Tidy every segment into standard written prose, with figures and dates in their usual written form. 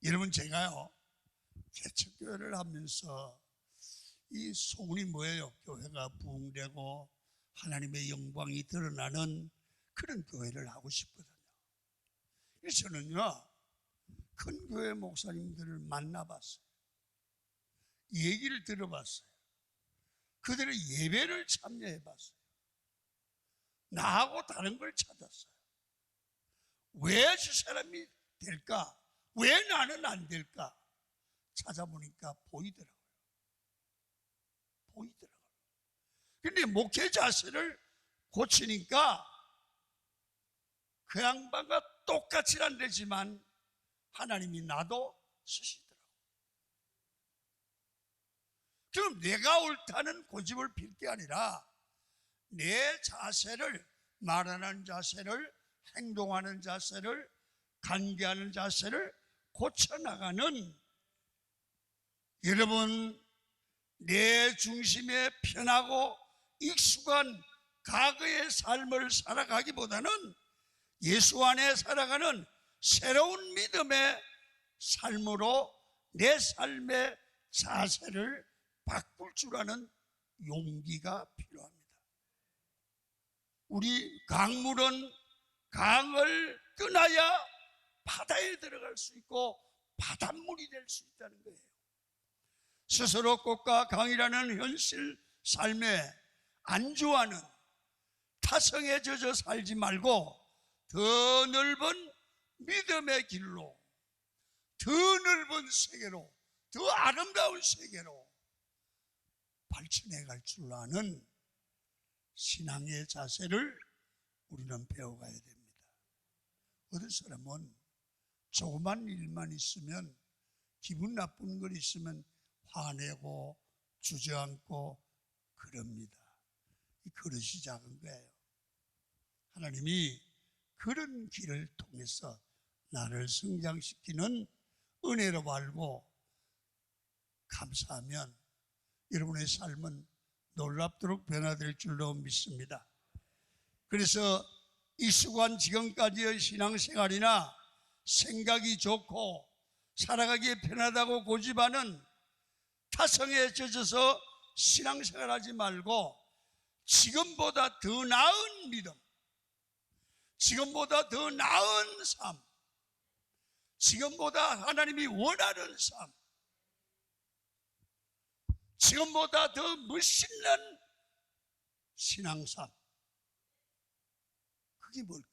여러분, 제가요 개척교회를 하면서 이 소문이 뭐예요? 교회가 부흥되고 하나님의 영광이 드러나는 그런 교회를 하고 싶거든요. 그래서 저는요 큰 교회 목사님들을 만나봤어요. 얘기를 들어봤어요. 그들의 예배를 참여해봤어요. 나하고 다른 걸 찾았어요. 왜 저 사람이 될까? 왜 나는 안 될까? 찾아보니까 보이더라고요. 그런데 목회 자세를 고치니까 그 양반과 똑같이는 안 되지만 하나님이 나도 쓰시더라고요. 그럼 내가 옳다는 고집을 필 게 아니라 내 자세를, 말하는 자세를, 행동하는 자세를, 관계하는 자세를 고쳐나가는, 여러분 내 중심에 편하고 익숙한 과거의 삶을 살아가기보다는 예수 안에 살아가는 새로운 믿음의 삶으로 내 삶의 자세를 바꿀 줄 아는 용기가 필요합니다. 우리 강물은 강을 떠나야 바다에 들어갈 수 있고 바닷물이 될 수 있다는 거예요. 스스로 꽃과 강이라는 현실 삶에 안주하는 타성에 젖어 살지 말고 더 넓은 믿음의 길로, 더 넓은 세계로, 더 아름다운 세계로 발전해 갈 줄 아는 신앙의 자세를 우리는 배워가야 됩니다. 어떤 사람은 조그만 일만 있으면, 기분 나쁜 걸 있으면 화내고 주저앉고 그럽니다. 이 그릇이 작은 거예요. 하나님이 그런 길을 통해서 나를 성장시키는 은혜로 알고 감사하면 여러분의 삶은 놀랍도록 변화될 줄로 믿습니다. 그래서 익숙한 지금까지의 신앙생활이나 생각이 좋고 살아가기에 편하다고 고집하는 타성에 젖어서 신앙생활하지 말고 지금보다 더 나은 믿음, 지금보다 더 나은 삶, 지금보다 하나님이 원하는 삶, 지금보다 더 멋있는 신앙삶, 그게 뭘까?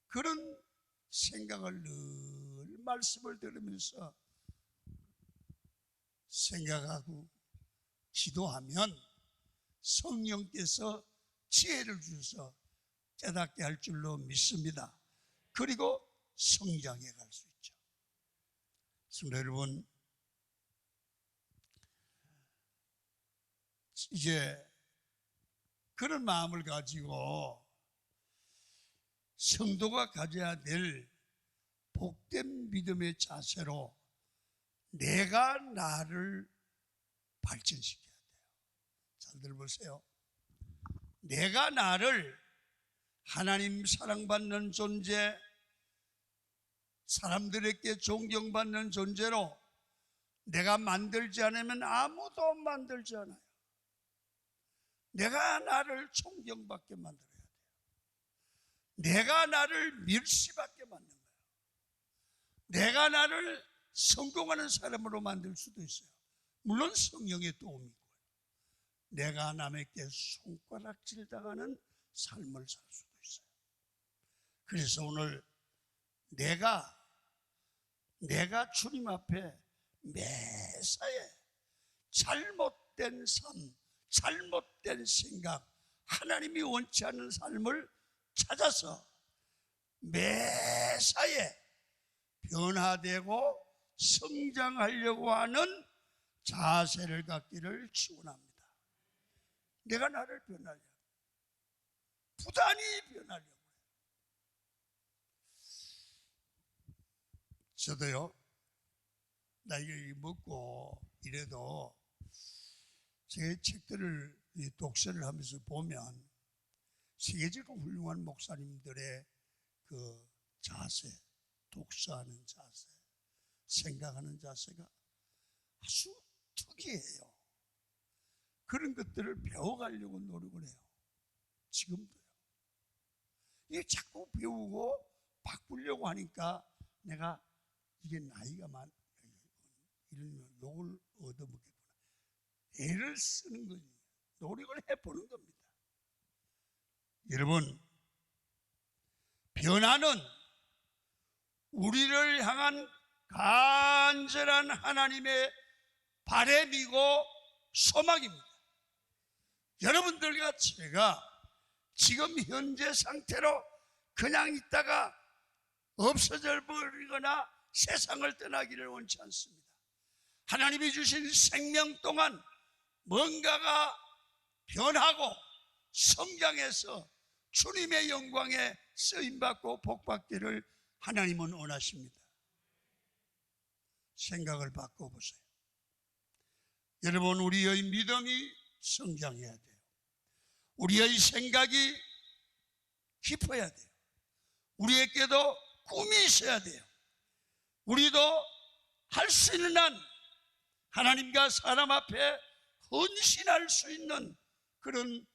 그런 생각을 늘 말씀을 들으면서 생각하고 기도하면 성령께서 지혜를 주셔서 깨닫게 할 줄로 믿습니다. 그리고 성장해 갈 수 있죠. 성도 여러분, 이제 그런 마음을 가지고 성도가 가져야 될 복된 믿음의 자세로 내가 나를 발전시켜야 돼요. 잘 들어보세요. 내가 나를 하나님 사랑받는 존재, 사람들에게 존경받는 존재로 내가 만들지 않으면 아무도 만들지 않아요. 내가 나를 존경받게 만들어야 돼요. 내가 나를 멸시받게 만든 거예요. 내가 나를 성공하는 사람으로 만들 수도 있어요. 물론 성령의 도움이 있고요. 내가 남에게 손가락질 당하는 삶을 살 수도 있어요. 그래서 오늘 내가 주님 앞에 매사에 잘못된 삶, 잘못된 생각, 하나님이 원치 않는 삶을 찾아서 매사에 변화되고 성장하려고 하는 자세를 갖기를 축원합니다. 내가 나를 변하려고, 부단히 변하려고 해요. 저도요, 나이가 먹고 이래도 제 책들을 독서를 하면서 보면 세계적으로 훌륭한 목사님들의 그 자세, 독서하는 자세, 생각하는 자세가 아주 특이해요. 그런 것들을 배워가려고 노력을 해요. 지금도요. 이게 자꾸 배우고 바꾸려고 하니까 내가 이게 나이가 이런 욕을 얻어먹겠구나. 애를 쓰는 거지. 노력을 해보는 겁니다. 여러분, 변화는 우리를 향한 간절한 하나님의 바람이고 소망입니다. 여러분들과 제가 지금 현재 상태로 그냥 있다가 없어져 버리거나 세상을 떠나기를 원치 않습니다. 하나님이 주신 생명 동안 뭔가가 변하고 성장해서 주님의 영광에 쓰임받고 복받기를 하나님은 원하십니다. 생각을 바꿔보세요. 여러분, 우리의 믿음이 성장해야 돼요. 우리의 생각이 깊어야 돼요. 우리에게도 꿈이 있어야 돼요. 우리도 할 수 있는 한 하나님과 사람 앞에 헌신할 수 있는 그런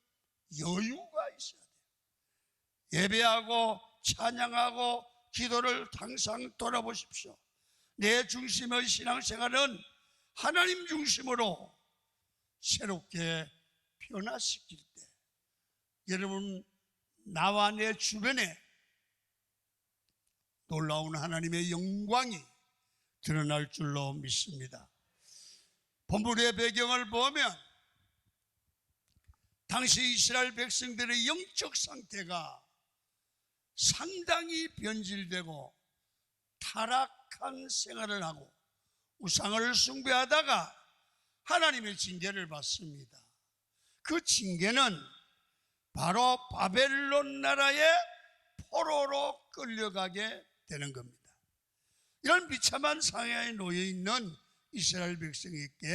여유가 있어야 돼요. 예배하고 찬양하고 기도를 항상 돌아보십시오. 내 중심의 신앙생활은 하나님 중심으로 새롭게 변화시킬 때 여러분, 나와 내 주변에 놀라운 하나님의 영광이 드러날 줄로 믿습니다. 본문의 배경을 보면 당시 이스라엘 백성들의 영적 상태가 상당히 변질되고 타락한 생활을 하고 우상을 숭배하다가 하나님의 징계를 받습니다. 그 징계는 바로 바벨론 나라의 포로로 끌려가게 되는 겁니다. 이런 비참한 상황에 놓여 있는 이스라엘 백성에게,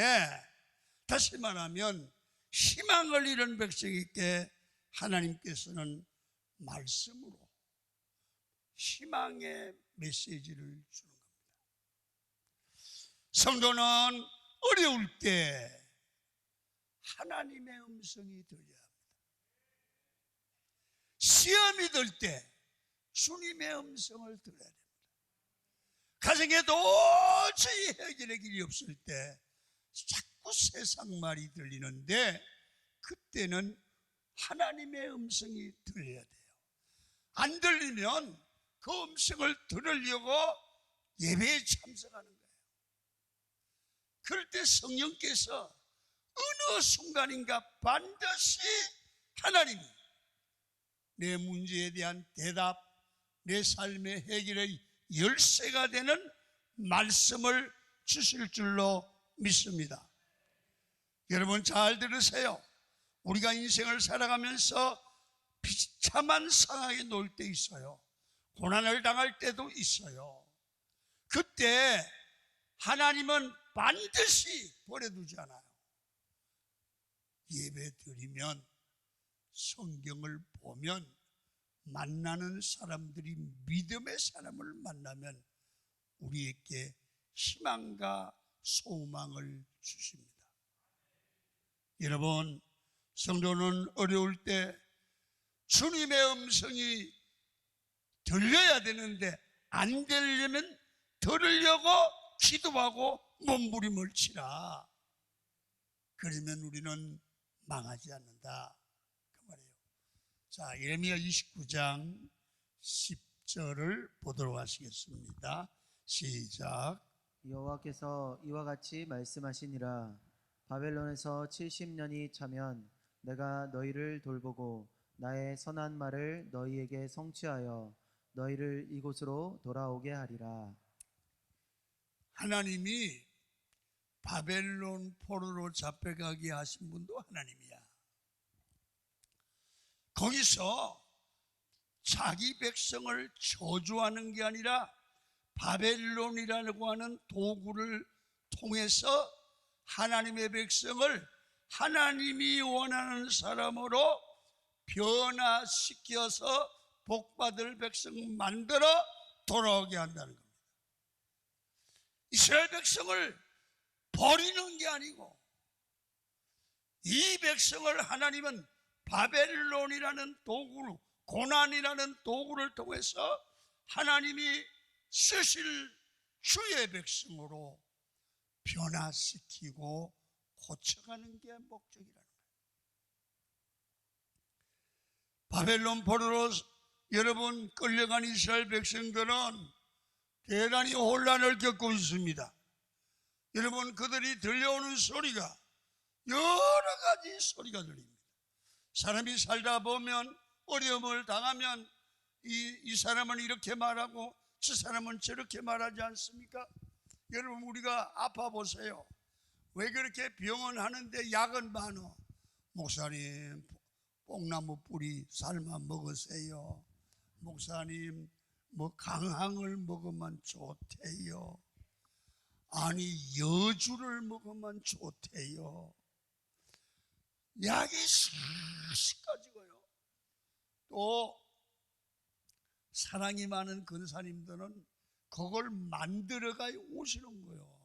다시 말하면 희망을 잃은 백성에게 하나님께서는 말씀으로 희망의 메시지를 주는 겁니다. 성도는 어려울 때 하나님의 음성이 들려야 합니다. 시험이 들 때 주님의 음성을 들어야 됩니다. 가정에 도저히 해결의 길이 없을 때 자꾸 세상 말이 들리는데 그때는 하나님의 음성이 들려야 돼요. 안 들리면 그 음성을 들으려고 예배에 참석하는 거예요. 그럴 때 성령께서 어느 순간인가 반드시 하나님이 내 문제에 대한 대답, 내 삶의 해결의 열쇠가 되는 말씀을 주실 줄로 믿습니다. 여러분 잘 들으세요. 우리가 인생을 살아가면서 비참한 상황에 놓일 때 있어요. 고난을 당할 때도 있어요. 그때 하나님은 반드시 버려두지 않아요. 예배 드리면, 성경을 보면, 만나는 사람들이 믿음의 사람을 만나면 우리에게 희망과 소망을 주십니다. 여러분, 성도는 어려울 때 주님의 음성이 들려야 되는데 안 들리면 들으려고 기도하고 몸부림을 치라. 그러면 우리는 망하지 않는다, 그 말이에요. 자, 예레미야 29장 10절을 보도록 하시겠습니다. 시작. 여호와께서 이와 같이 말씀하시니라. 바벨론에서 70년이 차면 내가 너희를 돌보고 나의 선한 말을 너희에게 성취하여 너희를 이곳으로 돌아오게 하리라. 하나님이 바벨론 포로로 잡혀가게 하신 분도 하나님이야. 거기서 자기 백성을 저주하는 게 아니라 바벨론이라고 하는 도구를 통해서 하나님의 백성을 하나님이 원하는 사람으로 변화시켜서 복받을 백성 만들어 돌아오게 한다는 겁니다. 이스라엘 백성을 버리는 게 아니고 이 백성을 하나님은 바벨론이라는 도구로, 고난이라는 도구를 통해서 하나님이 쓰실 주의 백성으로 변화시키고 고쳐가는 게 목적이라는 거예요. 바벨론 포로로 여러분 끌려간 이스라엘 백성들은 대단히 혼란을 겪고 있습니다. 여러분 그들이 들려오는 소리가 여러 가지 소리가 들립니다. 사람이 살다 보면 어려움을 당하면 이 사람은 이렇게 말하고 저 사람은 저렇게 말하지 않습니까? 여러분 우리가 아파 보세요. 왜 그렇게 병원 하는데 약은 많어? 목사님 뽕나무 뿌리 삶아 먹으세요. 목사님 뭐 강황을 먹으면 좋대요. 아니 여주를 먹으면 좋대요. 약이 수십 가지고요. 또 사랑이 많은 근사님들은 그걸 만들어가 오시는 거예요.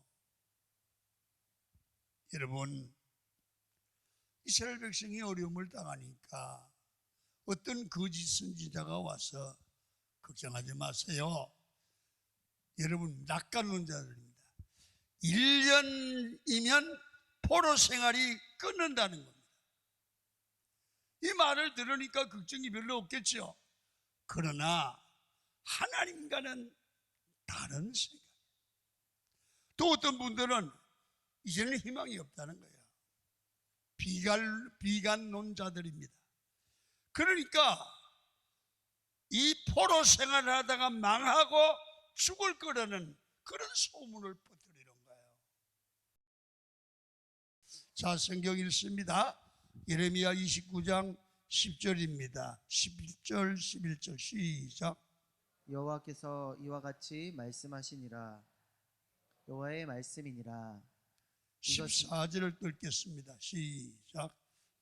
여러분 이스라엘 백성이 어려움을 당하니까 어떤 거짓 선지자가 와서 걱정하지 마세요. 여러분 낙관론자들입니다. 1년이면 포로 생활이 끝난다는 겁니다. 이 말을 들으니까 걱정이 별로 없겠죠. 그러나 하나님과는 다른 생각. 또 어떤 분들은 이제는 희망이 없다는 거예요. 비관론자들입니다. 그러니까 이 포로 생활을 하다가 망하고 죽을 거라는 그런 소문을 퍼뜨리는 거예요. 자, 성경 읽습니다. 예레미야 29장 10절입니다. 11절 11절 시작. 여호와께서 이와 같이 말씀하시니라. 여호와의 말씀이니라. 14절을 읽겠습니다. 시작.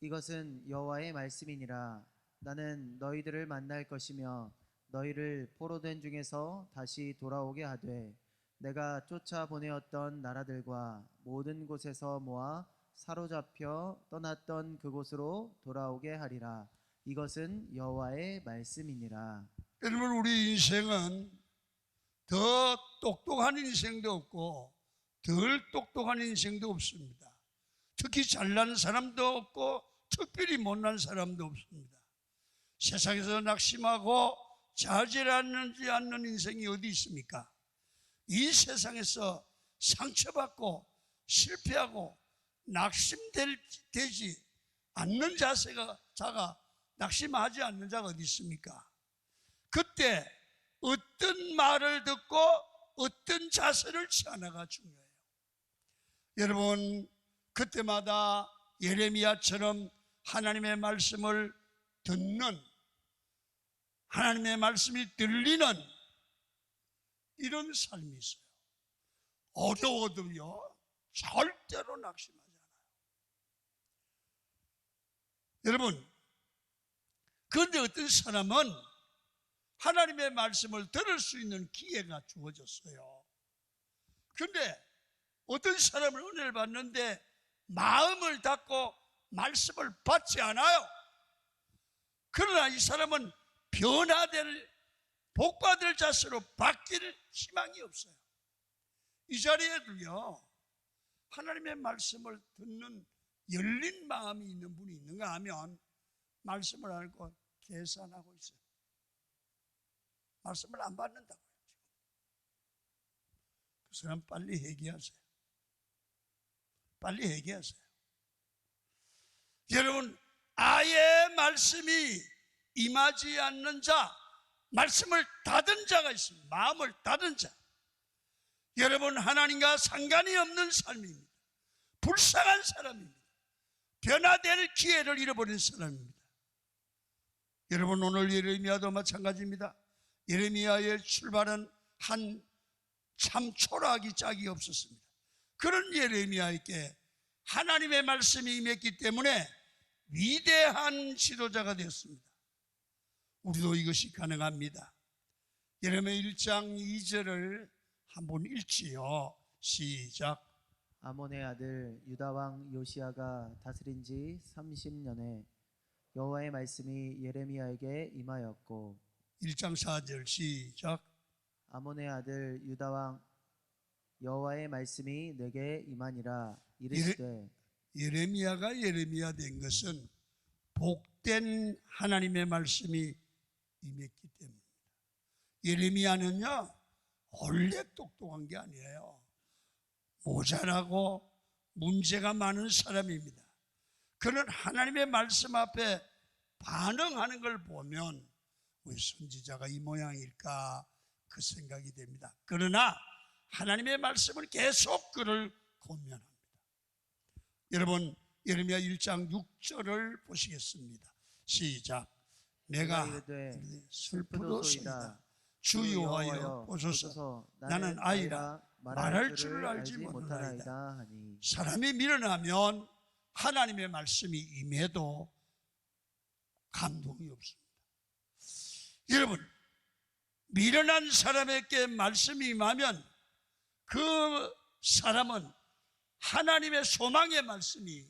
이것은 여호와의 말씀이니라. 나는 너희들을 만날 것이며 너희를 포로된 중에서 다시 돌아오게 하되 내가 쫓아보내었던 나라들과 모든 곳에서 모아 사로잡혀 떠났던 그곳으로 돌아오게 하리라. 이것은 여호와의 말씀이니라. 여러분 우리 인생은 더 똑똑한 인생도 없고 덜 똑똑한 인생도 없습니다. 특히 잘난 사람도 없고 특별히 못난 사람도 없습니다. 세상에서 낙심하고 자질하지 않는 인생이 어디 있습니까? 이 세상에서 상처받고 실패하고 낙심되지 않는 자가 낙심하지 않는 자가 어디 있습니까? 그때 어떤 말을 듣고 어떤 자세를 취하나가 중요해요. 여러분 그때마다 예레미야처럼 하나님의 말씀을 듣는, 하나님의 말씀이 들리는 이런 삶이 있어요. 어려워도요 절대로 낙심하지 않아요. 여러분 그런데 어떤 사람은 하나님의 말씀을 들을 수 있는 기회가 주어졌어요. 그런데 어떤 사람은 은혜를 받는데 마음을 닫고 말씀을 받지 않아요. 그러나 이 사람은 변화될, 복받을 자세로 바뀔 희망이 없어요. 이 자리에도요 하나님의 말씀을 듣는 열린 마음이 있는 분이 있는가 하면 말씀을 알고 계산하고 있어요. 말씀을 안 받는다고요. 그 사람 빨리 회개하세요. 빨리 회개하세요. 여러분 아예 말씀이 임하지 않는 자, 말씀을 닫은 자가 있습니다. 마음을 닫은 자. 여러분 하나님과 상관이 없는 삶입니다. 불쌍한 사람입니다. 변화될 기회를 잃어버린 사람입니다. 여러분 오늘 예레미야도 마찬가지입니다. 예레미야의 출발은 한 참 초라하기 짝이 없었습니다. 그런 예레미야에게 하나님의 말씀이 임했기 때문에 위대한 지도자가 되었습니다. 우리도 이것이 가능합니다. 예레미야 1장 2절을 한번 읽지요. 시작. 아몬의 아들 유다 왕 요시야가 다스린 지 30년에 여호와의 말씀이 예레미야에게 임하였고 1장 4절 시작. 아몬의 아들 유다 왕 여호와의 말씀이 내게 임하니라 이르시되 예레미야가 예레미야 된 것은 복된 하나님의 말씀이 임했기 때문입니다. 예레미야는요 원래 똑똑한 게 아니에요. 모자라고 문제가 많은 사람입니다. 그는 하나님의 말씀 앞에 반응하는 걸 보면 왜 선지자가 이 모양일까 그 생각이 됩니다. 그러나 하나님의 말씀은 계속 그를 권면합니다. 여러분 예레미야 1장 6절을 보시겠습니다. 시작. 내가 이르되 슬프도소이다. 주 여호와여 보소서 나는 아이라 말할 줄을 알지 못하나이다 하니 사람이 밀어나면 하나님의 말씀이 임해도 감동이 없습니다. 여러분 미련한 사람에게 말씀이 임하면 그 사람은 하나님의 소망의 말씀이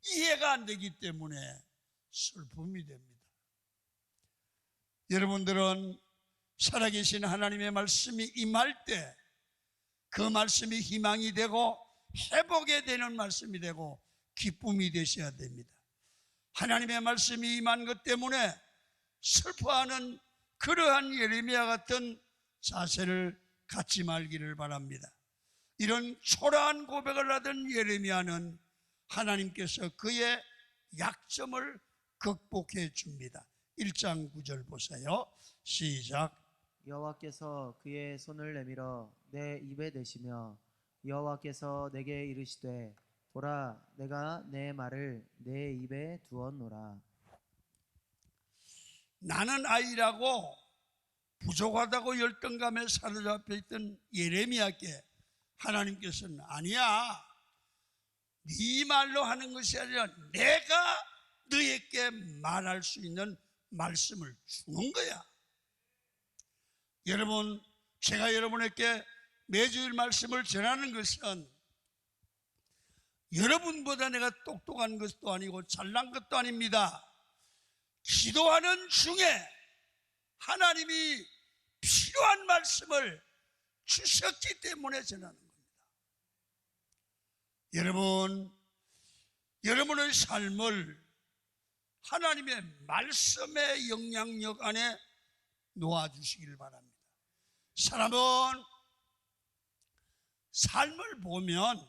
이해가 안 되기 때문에 슬픔이 됩니다. 여러분들은 살아계신 하나님의 말씀이 임할 때 그 말씀이 희망이 되고 회복이 되는 말씀이 되고 기쁨이 되셔야 됩니다. 하나님의 말씀이 임한 것 때문에 슬퍼하는 그러한 예레미야 같은 자세를 갖지 말기를 바랍니다. 이런 초라한 고백을 하던 예레미야는 하나님께서 그의 약점을 극복해 줍니다. 1장 9절 보세요. 시작. 여호와께서 그의 손을 내밀어 내 입에 대시며 여호와께서 내게 이르시되 보라 내가 내 말을 내 입에 두었노라. 나는 아이라고 부족하다고 열등감에 사로잡혀 있던 예레미야께 하나님께서는 아니야 네 말로 하는 것이 아니라 내가 너에게 말할 수 있는 말씀을 주는 거야. 여러분 제가 여러분에게 매주일 말씀을 전하는 것은 여러분보다 내가 똑똑한 것도 아니고 잘난 것도 아닙니다. 기도하는 중에 하나님이 필요한 말씀을 주셨기 때문에 전하는 겁니다. 여러분의 삶을 하나님의 말씀의 영향력 안에 놓아주시길 바랍니다. 사람은 삶을 보면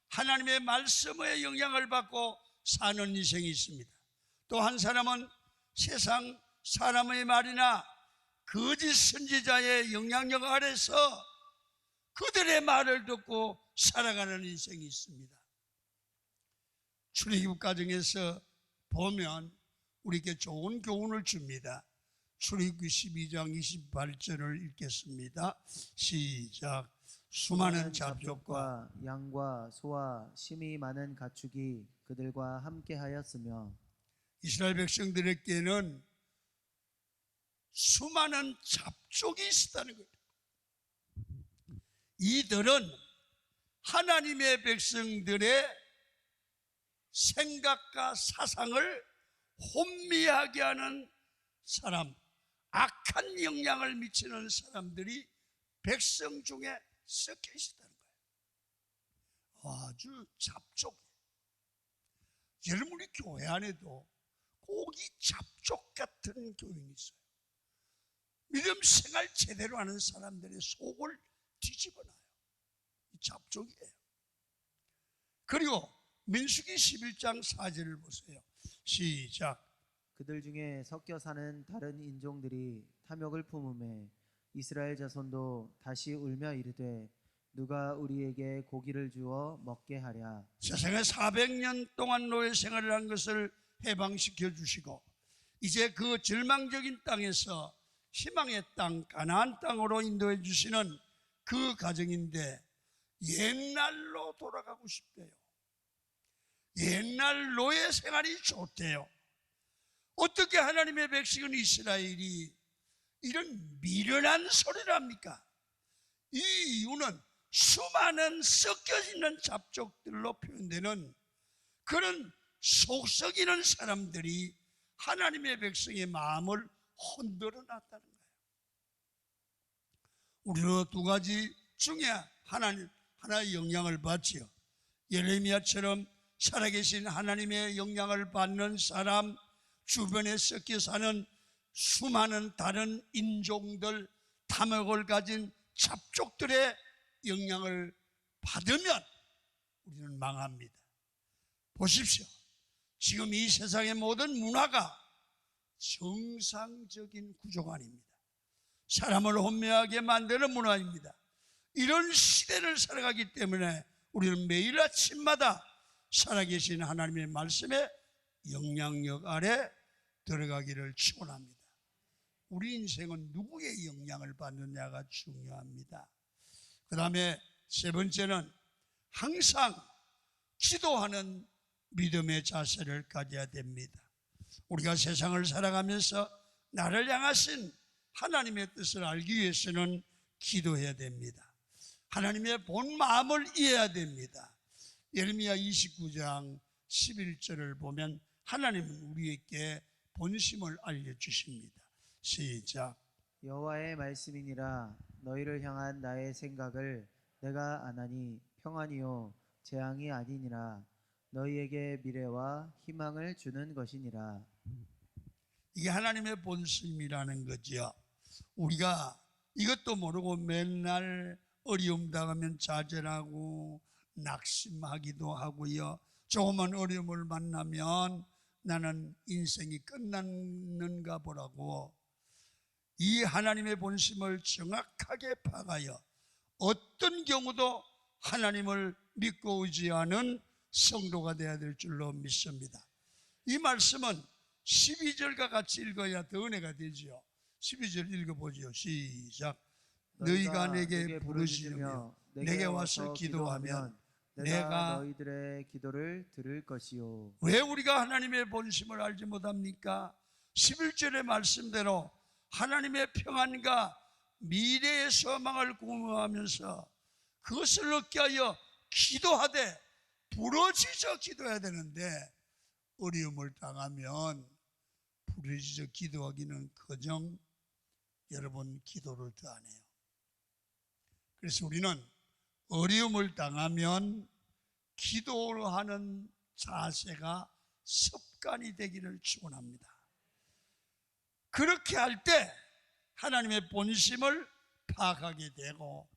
하나님의 말씀의 영향을 받고 사는 인생이 있습니다. 또 한 사람은 세상 사람의 말이나 거짓 선지자의 영향력 아래서 그들의 말을 듣고 살아가는 인생이 있습니다. 출애굽 과정에서 보면 우리에게 좋은 교훈을 줍니다. 출애굽기 12장 28절을 읽겠습니다. 시작. 수많은 잡족과 양과 소와 심이 많은 가축이 그들과 함께하였으며 이스라엘 백성들에게는 수많은 잡족이 있었다는 거예요. 이들은 하나님의 백성들의 생각과 사상을 혼미하게 하는 사람, 악한 영향을 미치는 사람들이 백성 중에 섞여 있었다는 거예요. 아주 잡족. 여러분이 교회 안에도 꼭 이 잡족 같은 교인이 있어요. 믿음 생활 제대로 하는 사람들의 속을 뒤집어놔요. 이 잡족이에요. 그리고 민수기 11장 4절을 보세요. 시작. 그들 중에 섞여 사는 다른 인종들이 탐욕을 품음에 이스라엘 자손도 다시 울며 이르되 누가 우리에게 고기를 주어 먹게 하랴. 세상에 400년 동안 노예 생활을 한 것을 해방시켜 주시고 이제 그 절망적인 땅에서 희망의 땅 가나안 땅으로 인도해 주시는 그 가정인데 옛날로 돌아가고 싶대요. 옛날 노예 생활이 좋대요. 어떻게 하나님의 백성은 이스라엘이 이런 미련한 소리랍니까? 이 이유는 수많은 섞여있는 잡족들로 표현되는 그런 속썩이는 사람들이 하나님의 백성의 마음을 흔들어 놨다는 거예요. 우리는 두 가지 중에 하나의 영향을 받지요. 예레미야처럼 살아계신 하나님의 영향을 받는 사람, 주변에 섞여 사는 수많은 다른 인종들, 탐욕을 가진 잡족들의 영향을 받으면 우리는 망합니다. 보십시오. 지금 이 세상의 모든 문화가 정상적인 구조가 아닙니다. 사람을 혼미하게 만드는 문화입니다. 이런 시대를 살아가기 때문에 우리는 매일 아침마다 살아계신 하나님의 말씀에 영향력 아래 들어가기를 축원합니다. 우리 인생은 누구의 영향을 받느냐가 중요합니다. 그 다음에 세 번째는 항상 기도하는 믿음의 자세를 가져야 됩니다. 우리가 세상을 살아가면서 나를 향하신 하나님의 뜻을 알기 위해서는 기도해야 됩니다. 하나님의 본 마음을 이해해야 됩니다. 예레미야 29장 11절을 보면 하나님은 우리에게 본심을 알려주십니다. 시작. 여호와의 말씀이니라. 너희를 향한 나의 생각을 내가 아나니 평안이요 재앙이 아니니라. 너희에게 미래와 희망을 주는 것이니라. 이게 하나님의 본심이라는 거죠. 우리가 이것도 모르고 맨날 어려움 당하면 좌절하고 낙심하기도 하고요. 조그만 어려움을 만나면 나는 인생이 끝났는가 보라고 이 하나님의 본심을 정확하게 파가여 어떤 경우도 하나님을 믿고 의지하는 성도가 되어야 될 줄로 믿습니다. 이 말씀은 12절과 같이 읽어야 더 은혜가 되지요. 12절 읽어보죠. 시작. 너희가 내게 부르짖으며 내게 와서 기도하면 내가 너희들의 기도를 들을 것이요. 왜 우리가 하나님의 본심을 알지 못합니까? 11절의 말씀대로 하나님의 평안과 미래의 소망을 구하면서 그것을 얻게 하여 기도하되 부르짖어 기도해야 되는데 어려움을 당하면 부르짖어 기도하기는 커녕 여러분 기도를 더 안 해요. 그래서 우리는 어려움을 당하면 기도하는 자세가 습관이 되기를 축원합니다. 그렇게 할 때 하나님의 본심을 파악하게 되고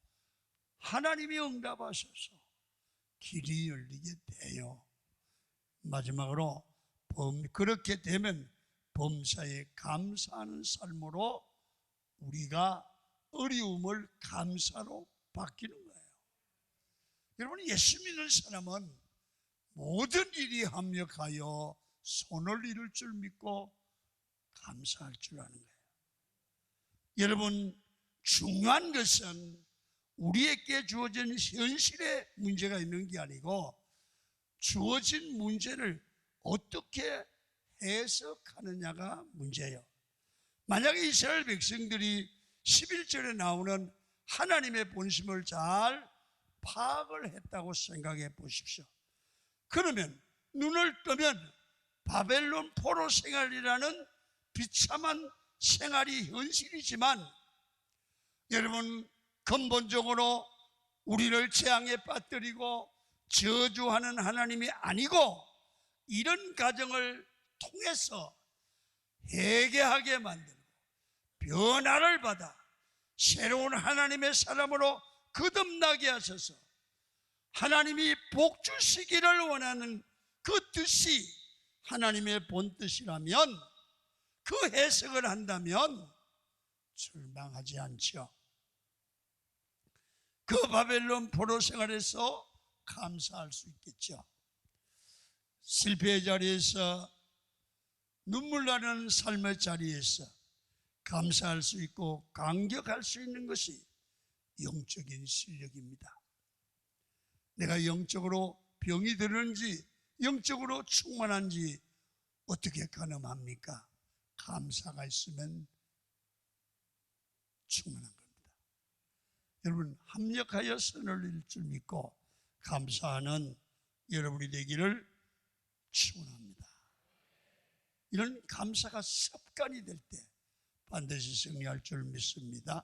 하나님이 응답하셔서 길이 열리게 돼요. 마지막으로 그렇게 되면 범사에 감사하는 삶으로 우리가 어려움을 감사로 바뀌는 거예요. 여러분, 예수 믿는 사람은 모든 일이 합력하여 손을 이룰 줄 믿고 감사할 줄 아는 거예요. 여러분, 중요한 것은 우리에게 주어진 현실의 문제가 있는 게 아니고 주어진 문제를 어떻게 해석하느냐가 문제예요. 만약에 이스라엘 백성들이 11절에 나오는 하나님의 본심을 잘 파악을 했다고 생각해 보십시오. 그러면 눈을 뜨면 바벨론 포로 생활이라는 비참한 생활이 현실이지만 여러분, 근본적으로 우리를 재앙에 빠뜨리고 저주하는 하나님이 아니고 이런 과정을 통해서 회개하게 만들고 변화를 받아 새로운 하나님의 사람으로 거듭나게 하셔서 하나님이 복 주시기를 원하는 그 뜻이 하나님의 본뜻이라면 그 해석을 한다면 절망하지 않죠. 그 바벨론 포로 생활에서 감사할 수 있겠죠. 실패의 자리에서 눈물 나는 삶의 자리에서 감사할 수 있고 감격할 수 있는 것이 영적인 실력입니다. 내가 영적으로 병이 들었는지 영적으로 충만한지 어떻게 가늠합니까? 감사가 있으면 충만한 겁니다. 여러분, 합력하여 선을 이룰 줄 믿고 감사하는 여러분이 되기를 축원합니다. 이런 감사가 습관이 될 때 반드시 승리할 줄 믿습니다.